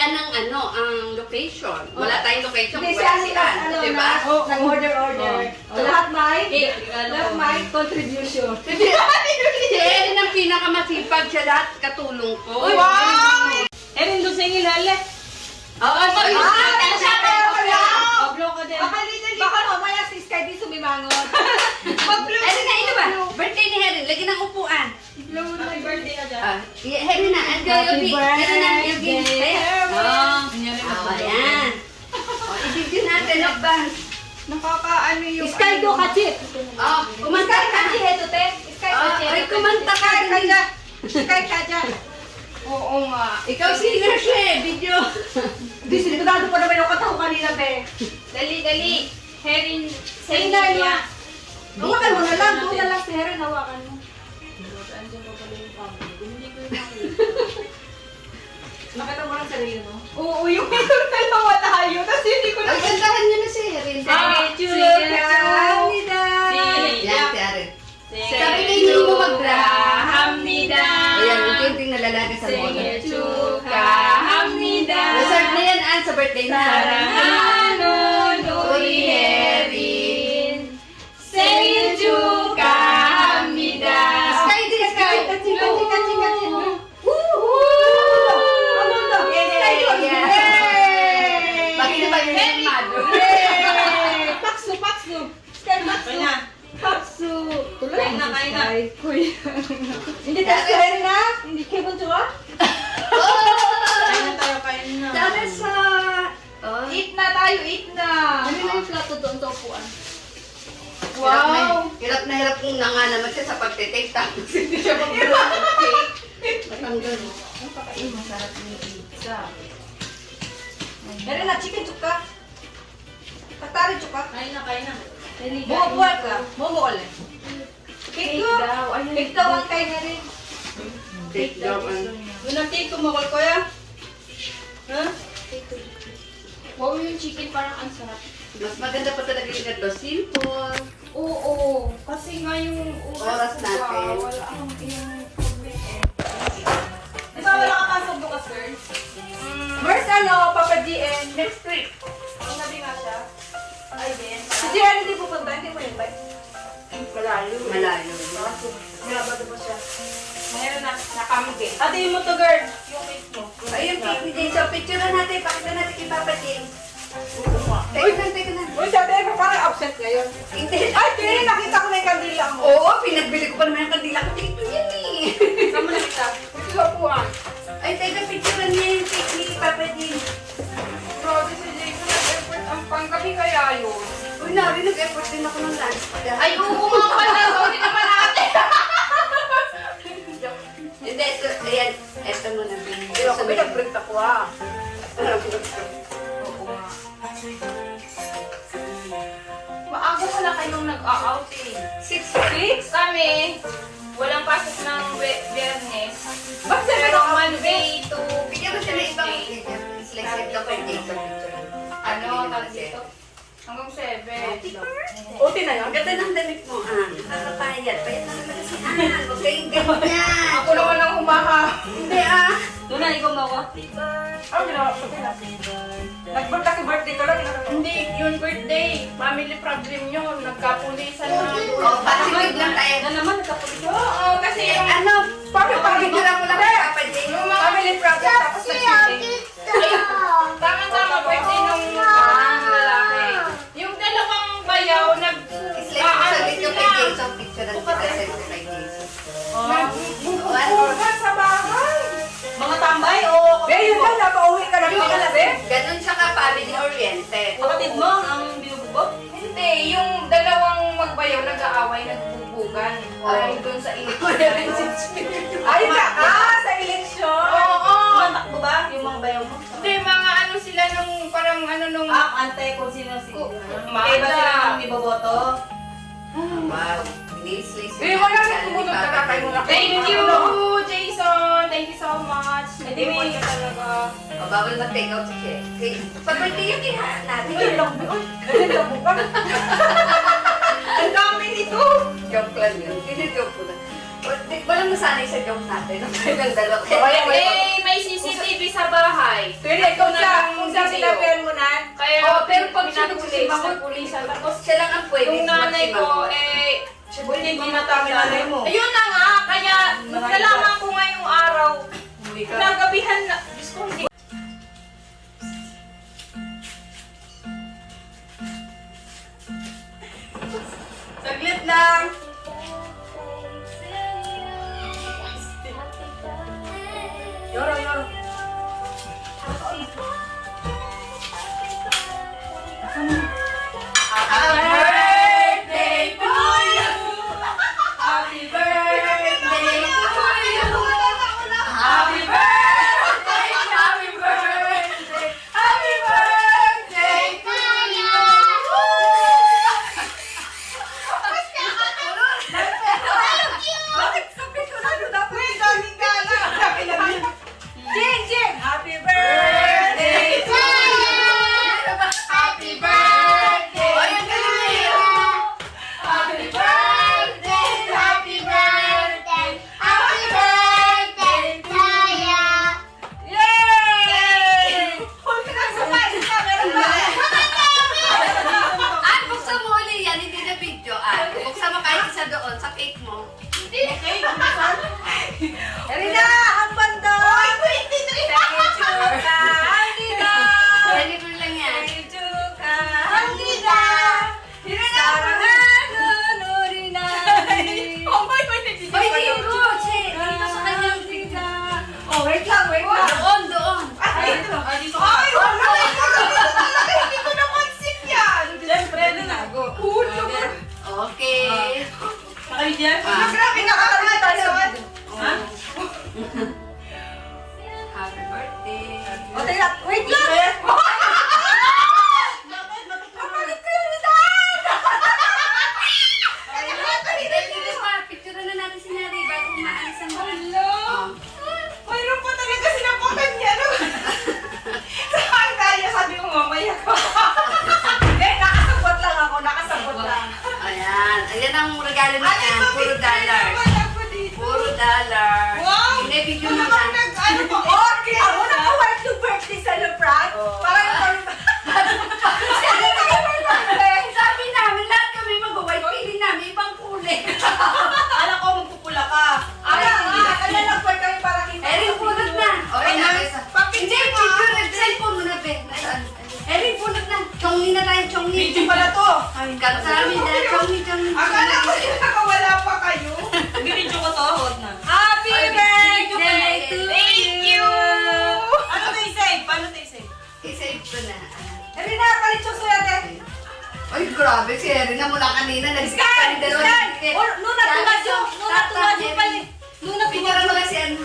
Ann ang ang location. Wala tayong location. Hindi Wala siya si Ann. Diba? Nag-order. Lahat may contribution. Si Erin ang pinakamasipag siya lahat katulong ko. Wow! Erin, doon sa ingilala. Oo, Blow ka din. Baka mamaya si Sky di sumimangon. Erin na, ito ba? Birthday ni Erin. Lagi ng upuan. Happy birthday ka dyan. Erin na. Happy birthday. Ayan. Ibigin natin ang bands. Nakakaano yung... Sky do kachip. Kumanta ka. Ito, te. Sky Ay, kumanta ka. Sky ka dyan. Oo nga. Ikaw singer siya eh. Video. Di sinigurado pa naman yung kataho kanina, te. Dali. Erin, Say na niya. Hawakan mo na lang. Doon na lang si Heron. Hawakan mo. Nakita mo lang sarili mo? Oo, yung ito na lang tayo. Kasi hindi ko na... Ay, kantahan niyo na si Erin. Yan, si Erin. Sabi na hindi mo Hamnida. Ayan, unti-unting nalalagay sa mono. Hamnida. Reserve na yan, Ann, sa birthday na. Uy, Erin. Sejuka Hamnida. Sky, di Sky. Bakit na ba yung mado? Paksu. Sky, paksu. Kain na. Hindi tayo si Heron na? Hindi kayo bunso ka? Kain na. Dami sa... Eat na tayo, eat na. Ano na yung plato doon sa upuan? Wow. Hirap na nga naman siya sa pagtitake. Tapos hindi siya mag-block ng cake. Matanggal. Masarap ni pizza. Heron na, chicken chuka. Tatari chuka. Kain na. Bumubuhat ka. Bumuol. Cake daw. Cake daw ang kay na rin. Cake daw. Doon ang cake kumukol ko ya. Ha? Wow, yung chicken parang ang sarap. Mas maganda pa talaga yung ganito. Simple. Oo. Kasi nga yung Oras natin. Wala akong yung Di ba wala ka pasok bukas, girl? Where's Papa GN? Next week. Ang nabi nga siya. Ay, din. Si GN hindi pupunta, hindi mo invite. Malayo. Nabado pa siya. mayroon na nakamigay. Ate mo to, girl. Yung cake mo. Ayun, cake ni Jane. So, picture na natin. Pakita natin kay Papa Jane. Teka na. Uy, sabi ko parang absent ngayon. Hindi. Ay, Tini, nakita ko na yung kandila mo. Oo, pinagbili ko pa naman yung kandila ko. Dito yan eh. Saan mo nakita? Ito sa upuan. Ay, teka, picture niya yung cake ni Papa Jane. Grabe si Jason, nag-effort ang panggabi kaya yun. Uy, nari, nag-effort din ako ng lunch. Ay, oo nga pala. Sorry naman ate. Hindi, ito, ayan. Ito mo na. Di ba, kami nag-print ako ah. Oo nga. Maaga pala kayong nag-out eh. 6 Kami, walang pasok ng Biyernes. Bakit sabi Pero ko, Monday to Bigyan mo siya ng ibang Thursday. slice lang kay Jane sa picture. Ano, tawag dito? Hanggang 7. OT na yun? Ang ganda ng damit mo, nakakapayat. Payat na talaga si Ann. Huwag kayong ganyan. Ako naman ang humaha. Hindi Doon na, ikaw mo ako. Ano ginawa ko? Nag-birthday kasi birthday ko lang. Hindi, yung birthday. Family problem yun. Nagkapulisan na. Pasimig lang tayo. Na naman, nagkapulisan. Oo, kasi yung Pagkakagitira mo lang kay Papa Jane. yung mga family problem tapos nag-shooting. Tama-tama, birthday nung lalaki. Yung dalawang bayaw, Slice mo sa video kay Jason. Picture ng slice mo kay Jason. Nagbubukas sa bahay. mga tambay o Be, yun lang, napauwi ka lang pala, be. Ganun siya ka family-oriented. kapatid mo ang binubugbog? Hindi, yung dalawang magbayaw nag-aaway, nagbubugan. Ay, doon sa eleksyon. Ay, sa eleksyon? Oo. Matakbo ba yung mga bayaw mo? Hindi, mga ano sila nung parang ano nung... Antay kung sino si... Kaya ba sila nung iboboto? Wow. Ni-slice Eh, wala rin tumunod ka kakay mo na. Thank you, Jason! Thank you so much. Nag-iwan ka talaga. Bawal mag-take out si Jane. Pag-birthday yung kinahan natin. Ay, lang, ganun lang ba? Ang dami nito! Joke lang yun. Joke ko lang. walang nasanay sa joke natin. Ang kailang dalawa. May CCTV sa bahay. Pero ikaw siya, kung siya sinabihan mo na. Kaya, Oh, pero pag pinapulis sinubukan sa pulisan. Tapos, Siya lang ang pwede. yung nanay ko, hindi matanda. Ayun na nga, kaya nalaman ko ngayong araw, nagabihan na, Diyos ko, hindi. Saglit lang. Yoro, yoro. Happy birthday to you. Happy birthday to you. Happy birthday, happy birthday, happy birthday to you. Bakit sabi ko na doon ako yung daming gala? Jing, Jing! Happy birthday to Happy birthday. Oh, yung galing niyo. Happy birthday, happy birthday, happy birthday to you. Yay! Huwag ka na sumay sa meron ba? At buksan mo ulit yan, hindi na video. At buksan mo kahit isa doon sa cake mo. Erina, ang banda! Oy, 23! Hangida! Pwede ko lang yan. Chuka! Hangida! Sarangan nuri namin! Oh my God, Oy, dito! Dito sa kanyang Hangida! Oh, wait lang, wait lang! Doon, doon. Ay, dito! dito Ay, wala! Hindi ko naman sip yan! Siyempre, nanago. Okay. Ay, Jeff. Grabe, nakakalimutan tayo! Ha? Happy birthday. O, teka, wait lang! Kapalit ko yung dad! Picture na natin si Nari bago maalis ang mga. Hello! Mayroon pa talaga sinapakan niya, no? Saan kaya? Sabi mo, mamaya ko. Hindi, nakasabot lang ako, nakasabot lang. Ayan. Ayan ang regalo niya. Puro dollar. Puro dollar. Wow! Hindi, video Ano na ba lang. ano ba? Okay, ako naka-white to birthday celebrant. Parang Sabi namin, lahat kami mag-white. Pili namin ibang kulay. Alam ko, magpupula ka. Kaya nag-white kami para kita. Erin, punot na. Okay, Ay, namin sa... Hindi, picture na. Cellphone mo na, Ben. Nasaan? Erin, punot na. Chongni na tayo, Chongni. Video pala to. Kasami na, Chongni, Chongni. Akala ko yung nakawala pa kayo. Video ko to, hold na. Happy Ay, birthday to Thank you! Ano to i-save? Paano to i-save? I-save ko na. Erina, palit yung suyate. Ay, grabe si Erin na mula kanina. Nag-skip Sky! ka ni dalawa. Sky! Nuna tumadyo! Nuna tumadyo pala. Nuna Picture mo kasi ano.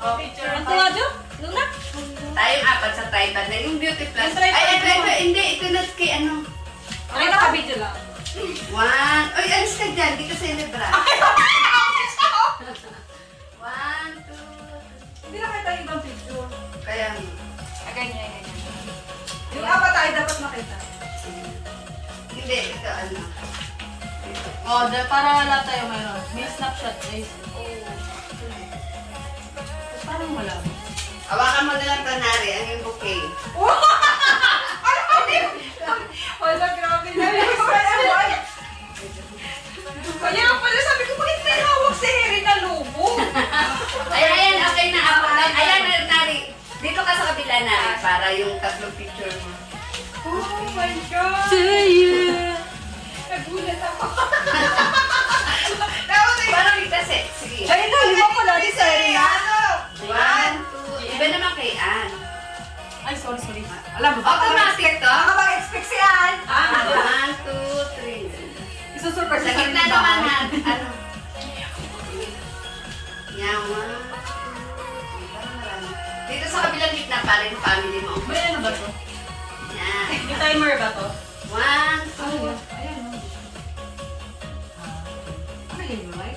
Oh, picture. Nuna tumadyo? Nuna? Tayong apat sa tripod na yung beauty plus. Yung tripod Ay, mo. hindi. Ito na kay ano. Ay, naka-video lang. One. Ay, alis ka dyan. Di ka celebra. One, two, Hindi na kita yung ibang picture. kaya Ganyan. Yung apat tayo dapat makita. hindi, ito ano. Oh, para lahat tayo mayroon. May snapshot, guys. Parang wala. Hawakan mo na lang tanari, ang yung bouquet. Wala, grabe na yun. Kaya pala sabi ko, bakit may hawak si Harry na lobo? Ayan, okay na ako. Ayan, Nari. Dito ka sa kabila, Nari, para yung tatlong picture mo. Oh my God! Nagulat ako. Parang kasi, sige. Ay, nalima ko lagi sa Harry na. One, two, iba naman kay Ann. Ay, sorry. Alam mo ba? Automatic to? Baka mag-expect si Ann. One, two, three. Isusurprise Sa gitna naman na, ano? Yan, one, two, parang marami. Dito sa kabilang gitna pa rin family mo. May ano ba to? Yan. May timer ba to? One, two.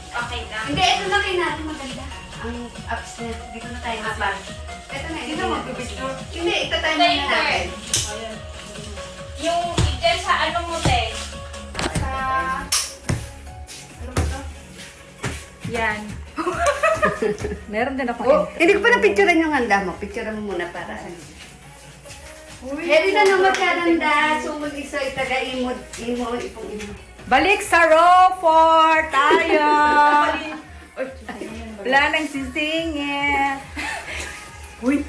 Okay na. Hindi, ito na kayo natin maganda. Ang apps na, dito na tayo mapag. Ito na, ito na. Hindi, ito tayo muna natin. Ayan. Yung dyan sa ano mo, te? Sa... Ano ba to? Yan. Meron din ako. Oh, hindi ko pa na-picturean yung handa mo. Picturean mo muna para. Heavy na naman karanda. Sumul isa itaga-imod. Imo, ipong imo. Balik sa row 4 tayo. Wala nang sisingit. Uy.